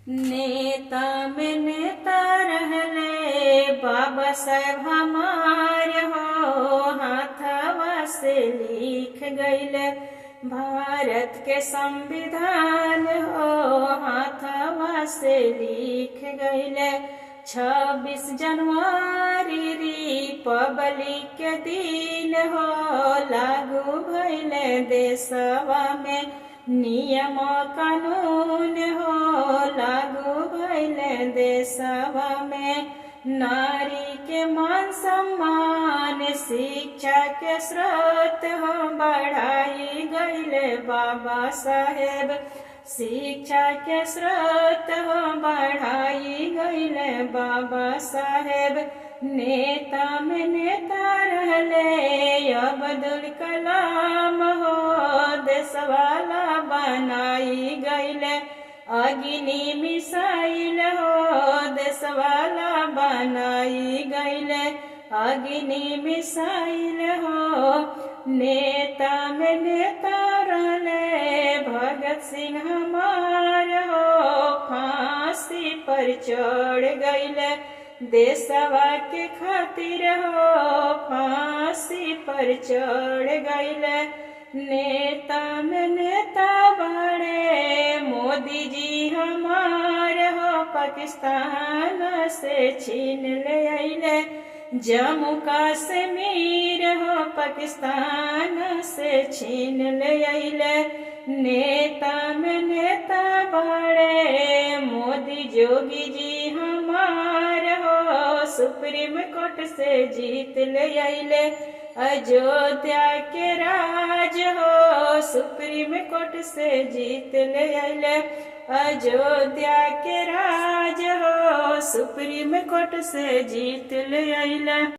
नेता में नेता रहले बाबा साहेब हमार हो, हाथवा से लिख गईले भारत के संविधान हो, हाथवा से लिख गईले 26 जनवरी रिपब्लिक के दिन हो, लागू भइले देशवा में नियम कानून हो, लागू भइले देशवा में नारी के मान सम्मान शिक्षा के स्रोत हो, बढ़ाई गईले बाबा साहेब शिक्षा के स्रोत हो, बढ़ाई गईले बाबा साहेब नेता में नेता रहले अब्दुल कलाम हो, देशवाला बनाई गईले अग्नि मिसाइल हो, देशवाला बनाई गईले अग्नि मिसाइल हो। नेता में नेता रहले भगत सिंह हमार हो, फांसी पर चढ़ गईले देशवा के खातिर हो, फांसी पर चढ़ गईले नेता में नेता बड़े मोदी जी हमार हो, पाकिस्तान से छीन ले आइले जम्मू कश्मीर हो, पाकिस्तान से छीन ले आइले नेता में नेता बड़े मोदी जोगी जी हमार हो, सुप्रीम कोर्ट से जीत ले आइले अयोध्या के राज हो, सुप्रीम कोर्ट से जीत ले आइले अयोध्या के राज हो, सुप्रीम कोर्ट से जीत ले आइले।